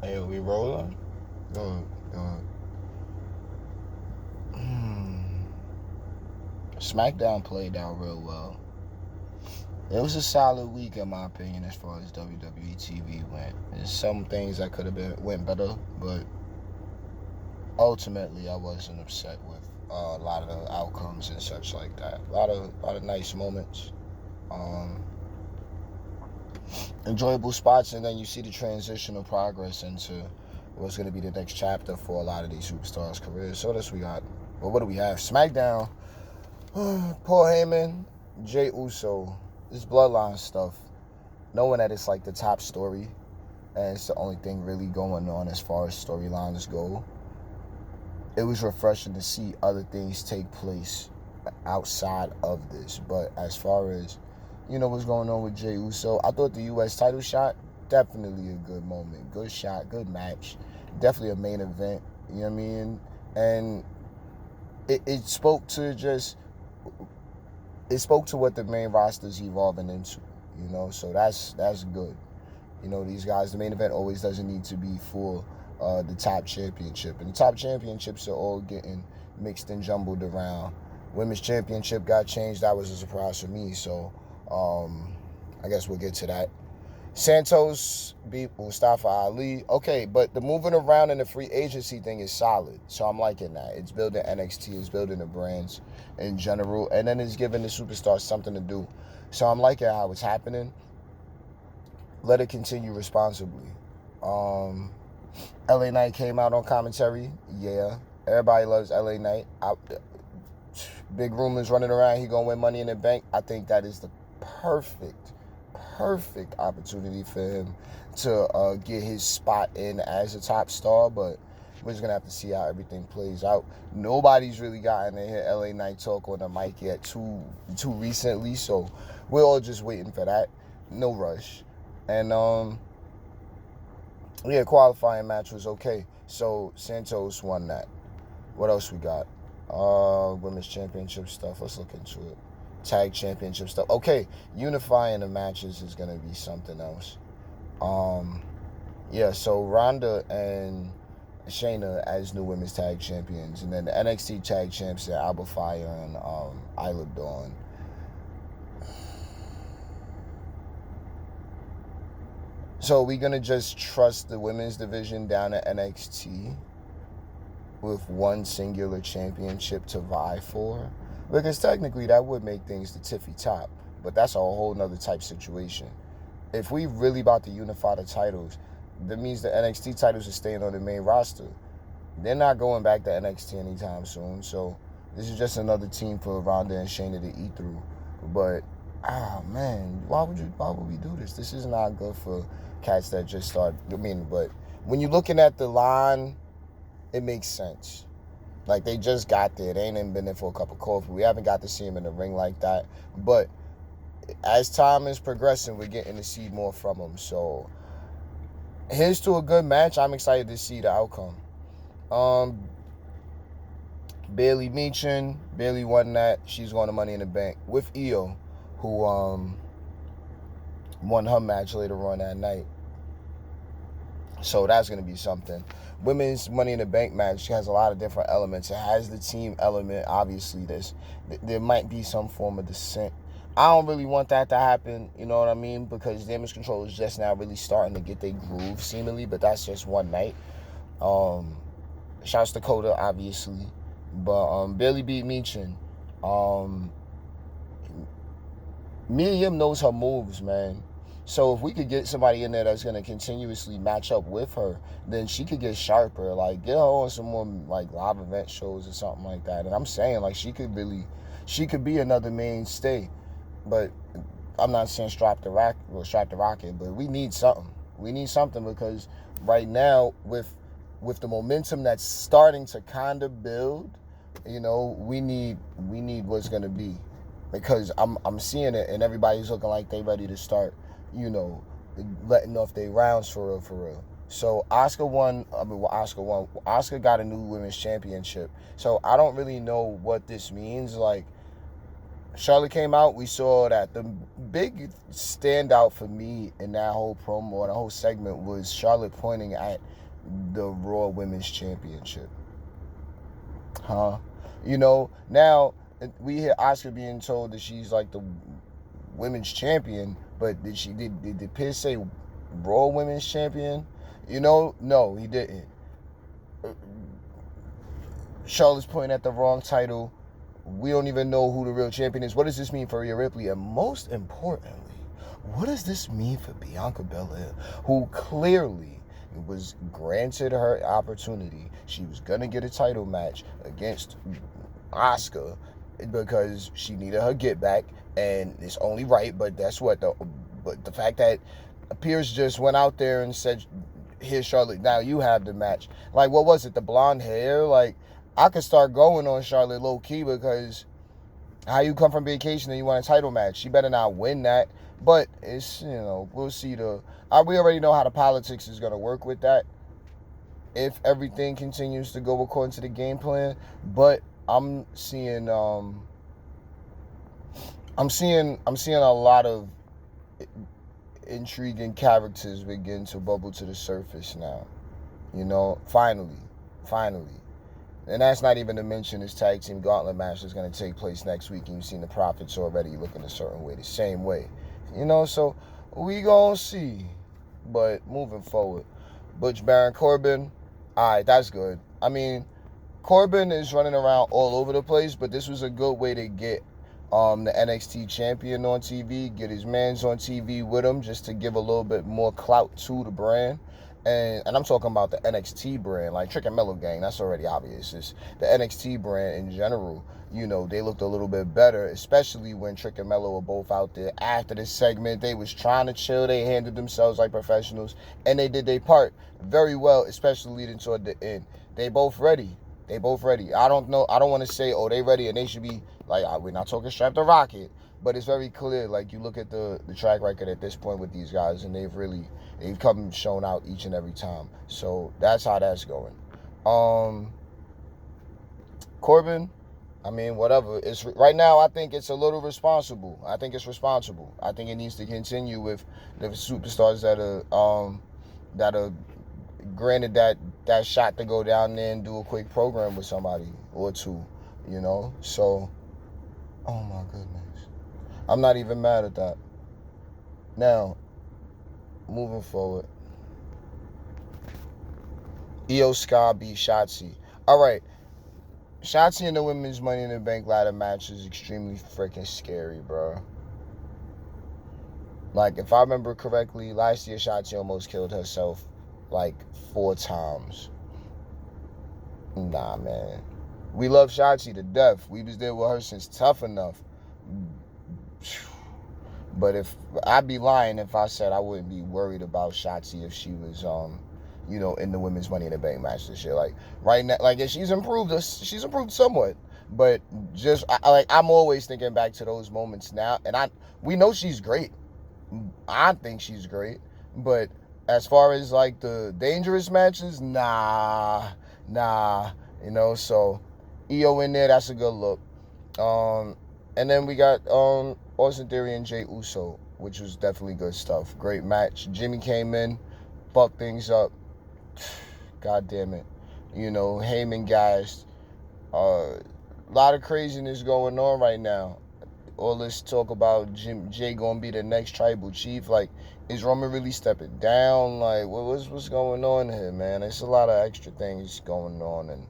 Hey, we rolling? Good, good. SmackDown played out real well. It was a solid week in my opinion as far as WWE TV went. There's some things that could have been went better, but ultimately I wasn't upset with a lot of the outcomes and such like that. A lot of nice moments. Um, Enjoyable spots, and then you see the transition of progress into what's going to be the next chapter for a lot of these superstars' careers. So that's we got. Well, what do we have? SmackDown. Paul Heyman, Jey Uso. This bloodline stuff. Knowing that it's like the top story, and it's the only thing really going on as far as storylines go. It was refreshing to see other things take place outside of this. But as far as what's going on with Jey Uso, I thought the U.S. title shot, definitely a good moment. Good shot, good match. Definitely a main event, you know what I mean? And it spoke to what the main roster's evolving into, so that's good. These guys, the main event always doesn't need to be for the top championship. And the top championships are all getting mixed and jumbled around. Women's championship got changed. That was a surprise for me. So I guess we'll get to that. Santos beat Mustafa Ali. Okay, but the moving around in the free agency thing is solid. So I'm liking that. It's building NXT. It's building the brands in general. And then it's giving the superstars something to do. So I'm liking how it's happening. Let it continue responsibly. LA Knight came out on commentary. Yeah. Everybody loves LA Knight. Big rumors running around. He going to win Money in the Bank. I think that is the perfect opportunity for him to get his spot in as a top star, but we're just gonna have to see how everything plays out. Nobody's really gotten to hear LA Knight talk on the mic yet too recently, so we're all just waiting for that. No rush. And qualifying match was okay. So Santos won that. What else we got? Women's championship stuff. Let's look into it. Tag championship stuff. Okay, unifying the matches is gonna be something else. So Ronda and Shayna as new women's tag champions, and then the NXT tag champs are Alba Fire and Isla Dawn. So we're gonna just trust the women's division down at NXT with one singular championship to vie for? Because technically that would make things the tiffy top, but that's a whole nother type situation. If we really about to unify the titles, that means the NXT titles are staying on the main roster. They're not going back to NXT anytime soon, so this is just another team for Ronda and Shayna to eat through. But man, why would we do this? This is not good for cats that just start. But when you're looking at the line, it makes sense. Like, they just got there. They ain't even been there for a cup of coffee. We haven't got to see them in the ring like that. But as time is progressing, we're getting to see more from them. So here's to a good match. I'm excited to see the outcome. Bailey Meechin. Bailey won that. She's going to Money in the Bank with Io, who won her match later on that night. So that's going to be something. Women's Money in the Bank match has a lot of different elements. It has the team element. Obviously, there might be some form of descent. I don't really want that to happen, you know what I mean? Because Damage Control is just now really starting to get their groove, seemingly, but that's just one night. Shouts to Dakota, obviously. But Bailey beat Meechin. Mia Yim knows her moves, man. So if we could get somebody in there that's going to continuously match up with her, then she could get sharper. Like, get her on some more, like, live event shows or something like that. And I'm saying, like, she could be another mainstay. But I'm not saying strap the rocket, but we need something. We need something because right now, with the momentum that's starting to kind of build, we need what's going to be. Because I'm seeing it, and everybody's looking like they ready to start, letting off their rounds for real. So Asuka got a new women's championship. So I don't really know what this means. Like, Charlotte came out, we saw that the big standout for me in that whole promo, the whole segment, was Charlotte pointing at the Raw Women's Championship. Huh? Now we hear Asuka being told that she's like the women's champion, but did Piz say Raw Women's Champion? No, he didn't. Charlotte's pointing at the wrong title. We don't even know who the real champion is. What does this mean for Rhea Ripley? And most importantly, what does this mean for Bianca Belair, who clearly was granted her opportunity? She was going to get a title match against Asuka because she needed her get back, and it's only right, but that's what the fact that Pierce just went out there and said, "Here's Charlotte, now you have the match." Like, what was it, the blonde hair? Like, I could start going on Charlotte low-key, because how you come from vacation and you want a title match? She better not win that. But it's, we'll see. We already know how the politics is going to work with that if everything continues to go according to the game plan. But I'm seeing a lot of intriguing characters begin to bubble to the surface now. Finally. And that's not even to mention this tag team gauntlet match that's going to take place next week. And you've seen the Profits already looking a certain way, the same way. So we going to see. But moving forward, Butch Baron Corbin, all right, that's good. I mean, Corbin is running around all over the place, but this was a good way to get the NXT champion on TV, get his mans on TV with him, just to give a little bit more clout to the brand. And I'm talking about the NXT brand, like Trick and Mellow Gang, that's already obvious. It's the NXT brand in general. They looked a little bit better, especially when Trick and Mellow were both out there after this segment. They was trying to chill. They handled themselves like professionals, and they did their part very well, especially leading toward the end. They both ready. I don't know. I don't want to say, oh, they ready and they should be like, we're not talking strap the rocket, but it's very clear. Like, you look at the track record at this point with these guys, and they've come shown out each and every time. So that's how that's going. Corbin, I mean, whatever. It's right now, I think it's a little responsible. I think it's responsible. I think it needs to continue with the superstars that are granted that shot to go down there and do a quick program with somebody or two, So, oh my goodness, I'm not even mad at that. Now, moving forward, Io Sky beat Shotzi. All right, Shotzi in the women's Money in the Bank ladder match is extremely freaking scary, bro. Like, if I remember correctly, last year Shotzi almost killed herself like 4 times. Nah, man. We love Shotzi to death. We was there with her since Tough Enough. But if I'd be lying if I said I wouldn't be worried about Shotzi if she was in the women's Money in the Bank match this year. Like, right now, like, she's improved somewhat. But just I'm always thinking back to those moments now, and we know she's great. I think she's great, but as far as like the dangerous matches, nah, so Io in there, that's a good look. And then we got Austin Theory and Jey Uso, which was definitely good stuff. Great match. Jimmy came in, fucked things up. God damn it. Heyman guys. A lot of craziness going on right now. All this talk about Jay gonna be the next tribal chief. Like, is Roman really stepping down? Like, what's going on here, man? There's a lot of extra things going on, and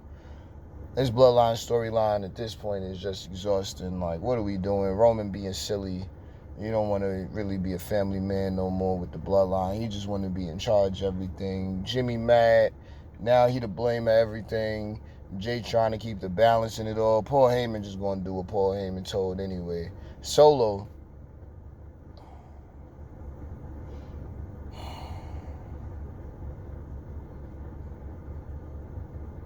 this bloodline storyline at this point is just exhausting. Like, what are we doing? Roman being silly. You don't want to really be a family man no more with the bloodline. He just want to be in charge of everything. Jimmy mad. Now he to blame of everything. Jay trying to keep the balance in it all. Paul Heyman just going to do what Paul Heyman told anyway. Solo.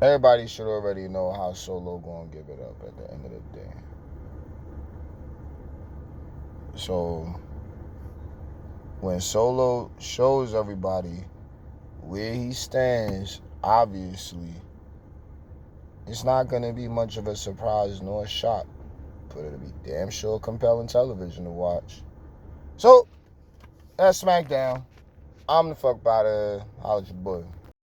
Everybody should already know how Solo going to give it up at the end of the day. So, when Solo shows everybody where he stands, obviously, it's not going to be much of a surprise nor a shock but it'll be damn sure compelling television to watch. So, that's SmackDown. I'm the fuck about it. Holla at your boy.